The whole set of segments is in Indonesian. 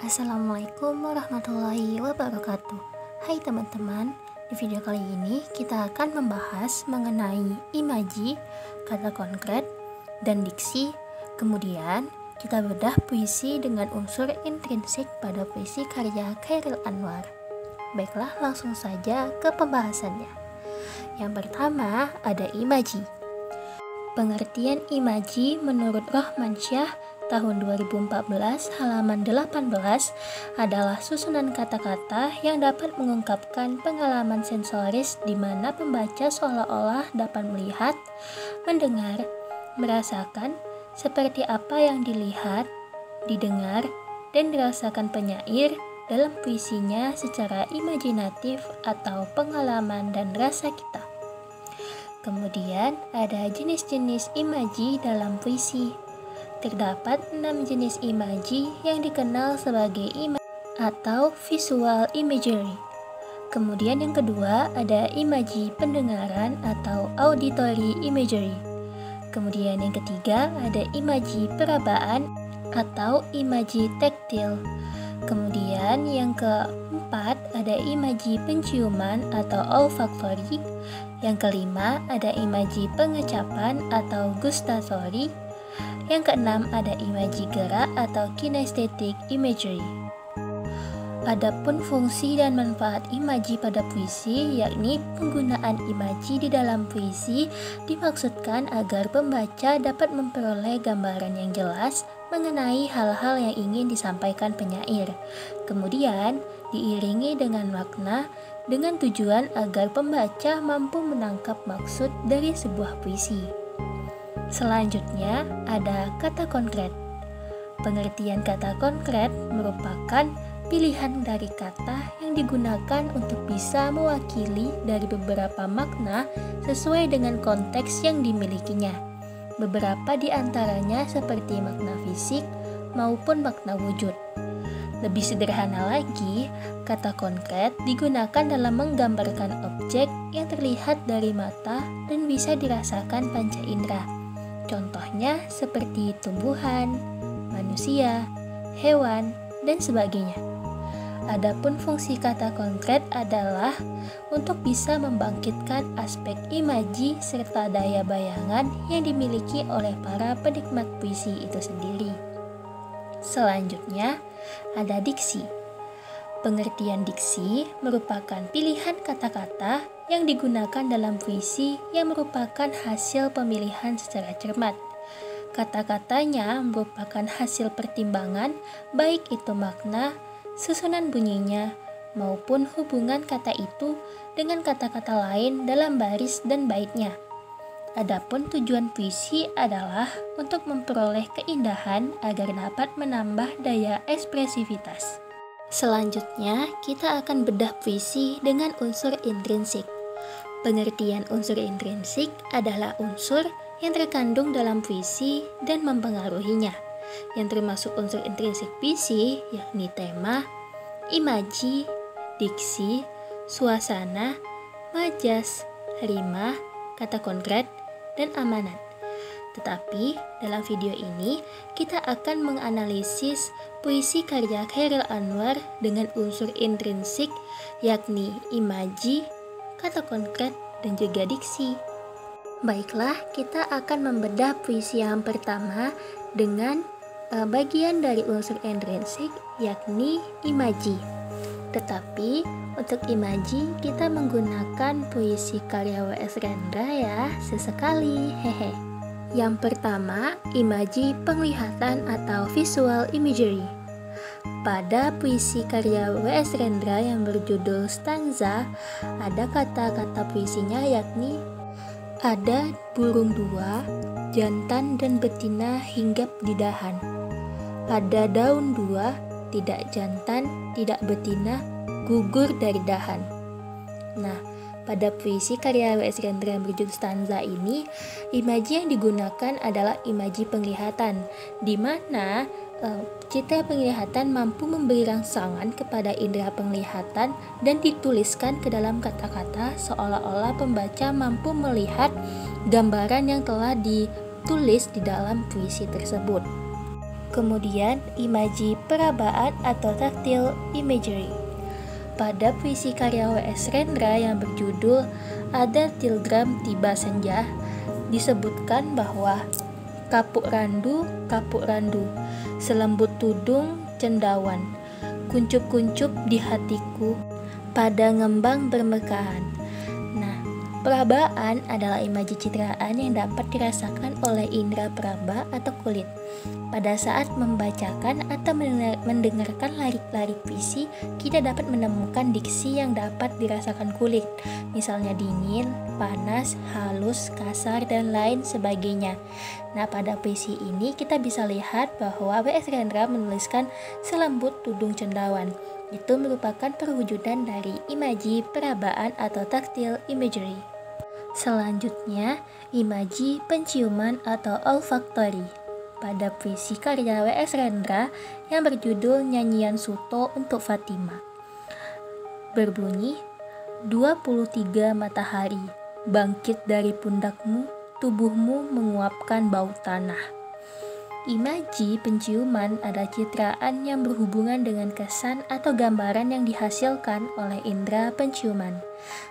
Assalamualaikum warahmatullahi wabarakatuh. Hai teman-teman, di video kali ini kita akan membahas mengenai imaji, kata konkret, dan diksi. Kemudian kita bedah puisi dengan unsur intrinsik pada puisi karya Chairil Anwar. Baiklah, langsung saja ke pembahasannya. Yang pertama ada imaji. Pengertian imaji menurut Rohmansyah tahun 2014 halaman 18 adalah susunan kata-kata yang dapat mengungkapkan pengalaman sensoris di mana pembaca seolah-olah dapat melihat, mendengar, merasakan seperti apa yang dilihat, didengar, dan dirasakan penyair dalam puisinya secara imajinatif atau pengalaman dan rasa kita. Kemudian ada jenis-jenis imaji dalam puisi. Terdapat 6 jenis imaji yang dikenal sebagai imaji atau visual imagery. Kemudian yang kedua ada imaji pendengaran atau auditory imagery. Kemudian yang ketiga ada imaji perabaan atau imaji taktil. Kemudian yang keempat ada imaji penciuman atau olfactory. Yang kelima ada imaji pengecapan atau gustatory. Yang keenam ada imaji gerak atau kinesthetic imagery. Adapun fungsi dan manfaat imaji pada puisi, yakni penggunaan imaji di dalam puisi dimaksudkan agar pembaca dapat memperoleh gambaran yang jelas mengenai hal-hal yang ingin disampaikan penyair. Kemudian diiringi dengan makna dengan tujuan agar pembaca mampu menangkap maksud dari sebuah puisi. Selanjutnya ada kata konkret. Pengertian kata konkret merupakan pilihan dari kata yang digunakan untuk bisa mewakili dari beberapa makna sesuai dengan konteks yang dimilikinya. Beberapa di antaranya seperti makna fisik maupun makna wujud. Lebih sederhana lagi, kata konkret digunakan dalam menggambarkan objek yang terlihat dari mata dan bisa dirasakan panca indera. Contohnya seperti tumbuhan, manusia, hewan, dan sebagainya. Adapun fungsi kata konkret adalah untuk bisa membangkitkan aspek imaji serta daya bayangan yang dimiliki oleh para penikmat puisi itu sendiri. Selanjutnya ada diksi. Pengertian diksi merupakan pilihan kata-kata yang digunakan dalam puisi yang merupakan hasil pemilihan secara cermat. Kata-katanya merupakan hasil pertimbangan baik itu makna, susunan bunyinya, maupun hubungan kata itu dengan kata-kata lain dalam baris dan baitnya. Adapun tujuan puisi adalah untuk memperoleh keindahan agar dapat menambah daya ekspresivitas. Selanjutnya, kita akan bedah puisi dengan unsur intrinsik. Pengertian unsur intrinsik adalah unsur yang terkandung dalam puisi dan mempengaruhinya. Yang termasuk unsur intrinsik puisi yakni tema, imaji, diksi, suasana, majas, rima, kata konkret, dan amanat. Tetapi dalam video ini kita akan menganalisis puisi karya Chairil Anwar dengan unsur intrinsik yakni imaji, kata konkret, dan juga diksi. Baiklah, kita akan membedah puisi yang pertama dengan bagian dari unsur intrinsik yakni imaji. Tetapi untuk imaji kita menggunakan puisi karya W.S. Rendra ya, sesekali, hehe. Yang pertama, imaji penglihatan atau visual imagery. Pada puisi karya W.S. Rendra yang berjudul Stanza, ada kata-kata puisinya yakni ada burung dua, jantan dan betina hinggap di dahan. Ada daun dua, tidak jantan, tidak betina, gugur dari dahan. Nah, pada puisi karya W.S. Rendra yang berjudul Stanza ini, imaji yang digunakan adalah imaji penglihatan, di mana citra penglihatan mampu memberi rangsangan kepada indera penglihatan dan dituliskan ke dalam kata-kata seolah-olah pembaca mampu melihat gambaran yang telah ditulis di dalam puisi tersebut. Kemudian, imaji perabaan atau tactile imagery. Pada puisi karya W.S. Rendra yang berjudul Ada Tilgram Tiba Senja, disebutkan bahwa kapuk randu, selembut tudung cendawan, kuncup-kuncup di hatiku, pada ngembang bermekahan. Nah, perabaan adalah imaji citraan yang dapat dirasakan oleh indera peraba atau kulit. Pada saat membacakan atau mendengarkan lirik-lirik puisi, kita dapat menemukan diksi yang dapat dirasakan kulit, misalnya dingin, panas, halus, kasar, dan lain sebagainya. Nah, pada puisi ini kita bisa lihat bahwa W.S. Rendra menuliskan selembut tudung cendawan. Itu merupakan perwujudan dari imaji perabaan atau tactile imagery. Selanjutnya, imaji penciuman atau olfactory. Pada puisi karya W.S. Rendra yang berjudul Nyanyian Suto untuk Fatima, berbunyi, 23 matahari bangkit dari pundakmu, tubuhmu menguapkan bau tanah. Imaji penciuman adalah citraan yang berhubungan dengan kesan atau gambaran yang dihasilkan oleh indera penciuman.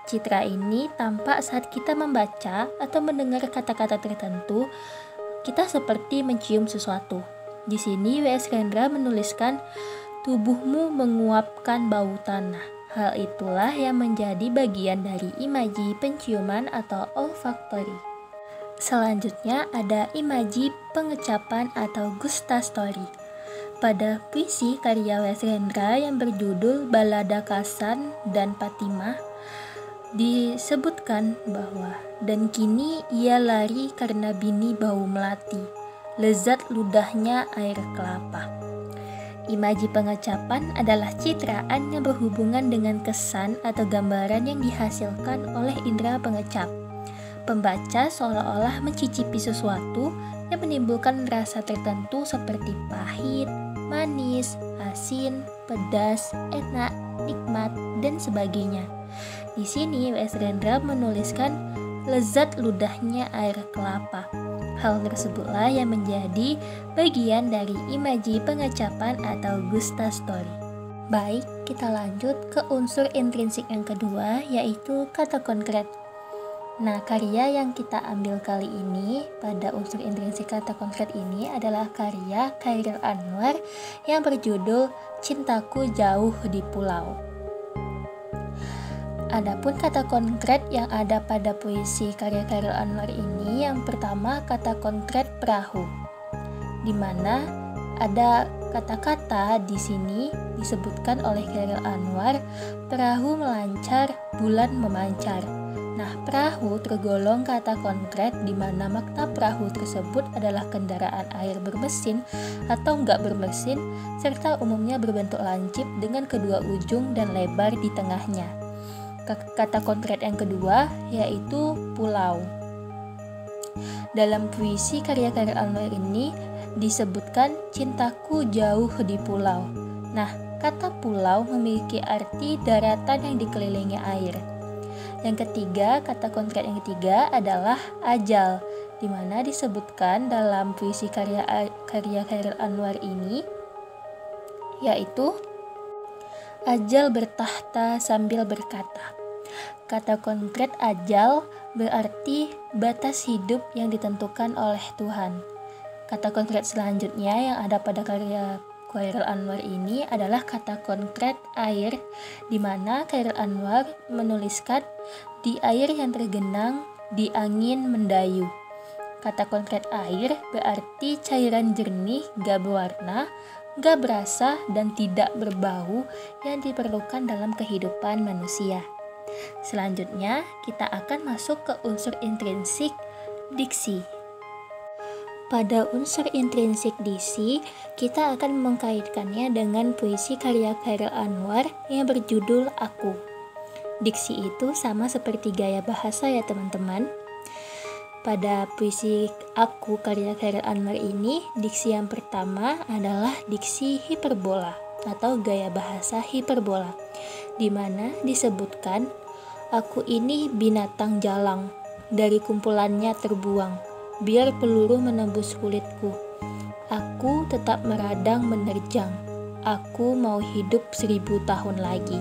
Citra ini tampak saat kita membaca atau mendengar kata-kata tertentu. Kita seperti mencium sesuatu. Di sini W.S. Rendra menuliskan tubuhmu menguapkan bau tanah. Hal itulah yang menjadi bagian dari imaji penciuman atau olfactory. Selanjutnya ada imaji pengecapan atau gustastory. Pada puisi karya W.S. Rendra yang berjudul Balada Kasan dan Patimah, disebutkan bahwa dan kini ia lari karena bini bau melati, lezat ludahnya air kelapa. Imaji pengecapan adalah citraan yang berhubungan dengan kesan atau gambaran yang dihasilkan oleh indera pengecap. Pembaca seolah-olah mencicipi sesuatu yang menimbulkan rasa tertentu seperti pahit, manis, asin, pedas, enak, nikmat, dan sebagainya. Di sini W.S. Rendra menuliskan lezat ludahnya air kelapa. Hal tersebutlah yang menjadi bagian dari imaji pengecapan atau gustastory. Baik, kita lanjut ke unsur intrinsik yang kedua, yaitu kata konkret. Nah, karya yang kita ambil kali ini pada unsur intrinsik kata konkret ini adalah karya Chairil Anwar yang berjudul Cintaku Jauh di Pulau. Adapun kata konkret yang ada pada puisi karya Chairil Anwar ini, yang pertama kata konkret perahu, di mana ada kata-kata di sini disebutkan oleh Chairil Anwar, perahu melancar, bulan memancar. Nah, perahu tergolong kata konkret di mana makna perahu tersebut adalah kendaraan air bermesin atau enggak bermesin, serta umumnya berbentuk lancip dengan kedua ujung dan lebar di tengahnya. Kata konkret yang kedua yaitu pulau. Dalam puisi karya Chairil Anwar ini disebutkan cintaku jauh di pulau. Nah, kata pulau memiliki arti daratan yang dikelilingi air. Yang ketiga, kata konkret yang ketiga adalah ajal, di mana disebutkan dalam puisi karya Chairil Anwar ini yaitu ajal bertahta sambil berkata. Kata konkret ajal berarti batas hidup yang ditentukan oleh Tuhan. Kata konkret selanjutnya yang ada pada karya Chairil Anwar ini adalah kata konkret air, di mana Chairil Anwar menuliskan di air yang tergenang, di angin mendayu. Kata konkret air berarti cairan jernih, gak berwarna, gak berasa, dan tidak berbau yang diperlukan dalam kehidupan manusia. Selanjutnya, kita akan masuk ke unsur intrinsik diksi. Pada unsur intrinsik diksi, kita akan mengkaitkannya dengan puisi karya Chairil Anwar yang berjudul Aku. Diksi itu sama seperti gaya bahasa ya teman-teman. Pada puisi Aku karya Chairil Anwar ini, diksi yang pertama adalah diksi hiperbola atau gaya bahasa hiperbola, di mana disebutkan, aku ini binatang jalang, dari kumpulannya terbuang, biar peluru menembus kulitku. Aku aku tetap meradang menerjang. Aku mau hidup 1000 tahun lagi.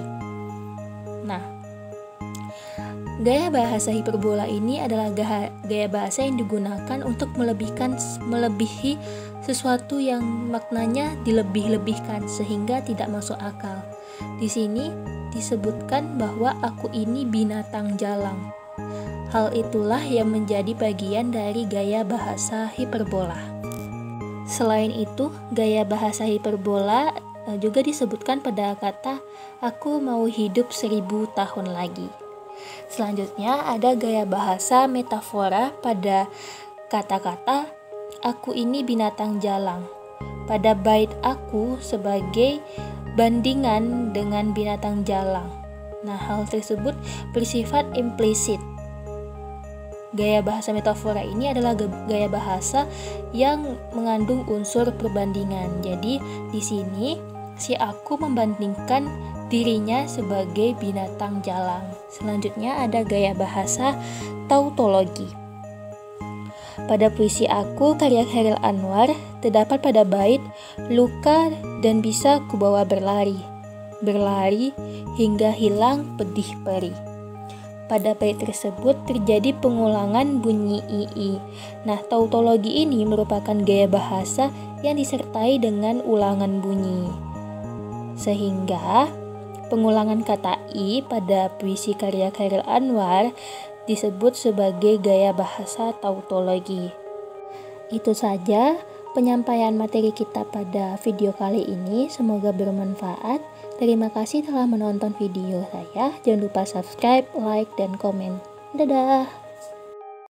Nah, gaya bahasa hiperbola ini adalah gaya bahasa yang digunakan untuk melebihi sesuatu yang maknanya dilebih-lebihkan sehingga tidak masuk akal. Di sini disebutkan bahwa aku ini binatang jalang. Hal itulah yang menjadi bagian dari gaya bahasa hiperbola. Selain itu, gaya bahasa hiperbola juga disebutkan pada kata aku mau hidup 1000 tahun lagi. Selanjutnya ada gaya bahasa metafora pada kata-kata aku ini binatang jalang. Pada bait aku sebagai bandingan dengan binatang jalang. Nah, hal tersebut bersifat implisit. Gaya bahasa metafora ini adalah gaya bahasa yang mengandung unsur perbandingan. Jadi, di sini si aku membandingkan dirinya sebagai binatang jalang. Selanjutnya ada gaya bahasa tautologi. Pada puisi aku karya Chairil Anwar terdapat pada bait luka dan bisa kubawa berlari, berlari hingga hilang pedih perih. Pada bait tersebut terjadi pengulangan bunyi ii. Nah, tautologi ini merupakan gaya bahasa yang disertai dengan ulangan bunyi. Sehingga pengulangan kata i pada puisi karya Chairil Anwar disebut sebagai gaya bahasa tautologi. Itu saja penyampaian materi kita pada video kali ini. Semoga bermanfaat. Terima kasih telah menonton video saya. Jangan lupa subscribe, like, dan komen. Dadah!